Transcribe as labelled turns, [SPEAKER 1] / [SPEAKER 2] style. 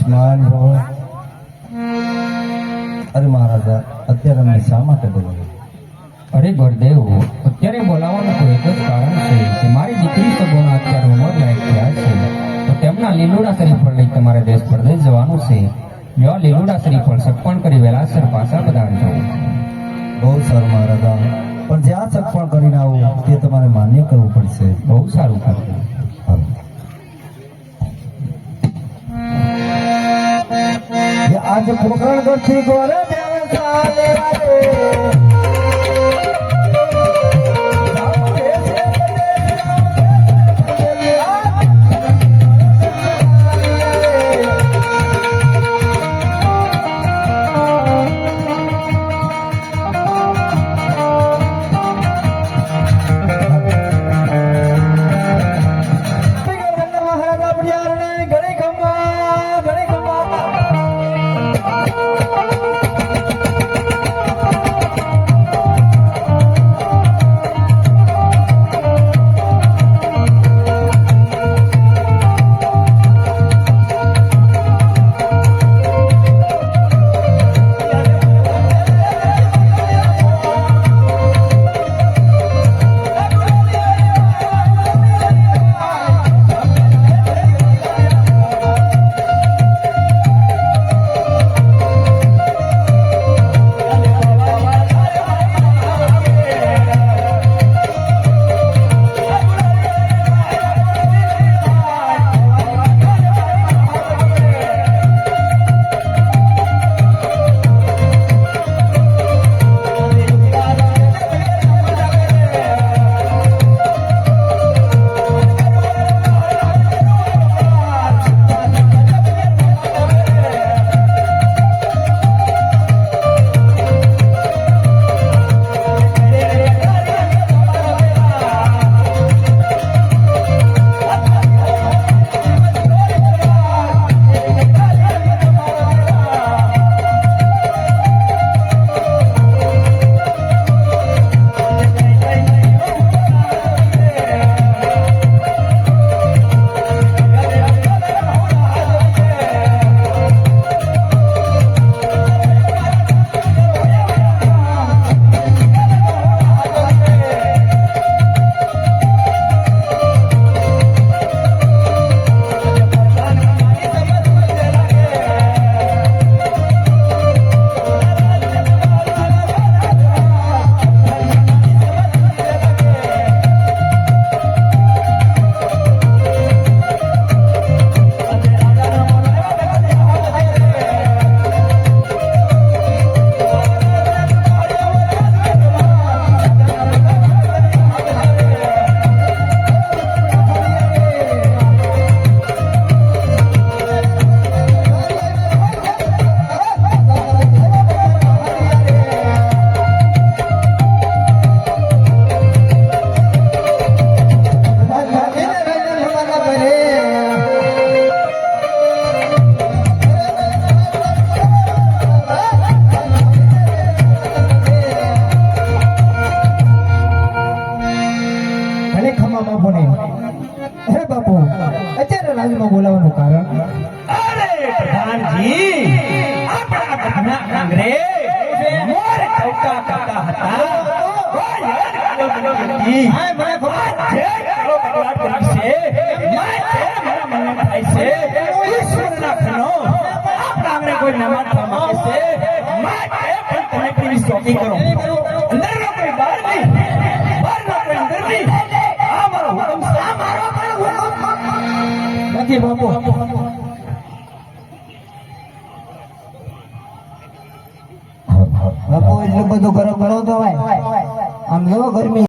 [SPEAKER 1] આયુષ્માન ભવ. અરે મહારાજા, અત્યારે અમને શા માટે બોલાવ્યા?
[SPEAKER 2] અરે ગુરુદેવ, અત્યારે બોલાવવાનું તો એક જ કારણ છે કે મારી દીકરી સગોના અત્યારે ઉંમર લાયક થયા છે, તો તેમના લીલુડા શરીફળ લઈ તમારે દેશ પરદેશ જવાનું છે. જો આ લીલુડા શરીફળ સગપણ કરી વેલાસર પાછા પધારજો.
[SPEAKER 1] બહુ સારું મહારાજા, પણ જ્યાં સગપણ કરીને આવું તે તમારે માન્ય કરવું પડશે.
[SPEAKER 2] બહુ સારું કર્યું.
[SPEAKER 1] आज पोखरण गठी गोरे व्यवसाय वाले
[SPEAKER 2] બોલાવવાનું કારણ?
[SPEAKER 3] અરે પ્રધાનજી, આપણા ઘરના આંગણે મોર ટોકા કરતા હતા. કોઈ નમાજ થવા છે માટે પણ તમે તેની શોપિંગ કરો. અંદરનો કોઈ બહાર નહીં, બહારનો કોઈ અંદર નહીં. આ મારો હુકમ છે.
[SPEAKER 2] નથી બાપુ.
[SPEAKER 1] બાપુ એટલું બધું ગરમ કરો તો ભાઈ આમ જો ગરમી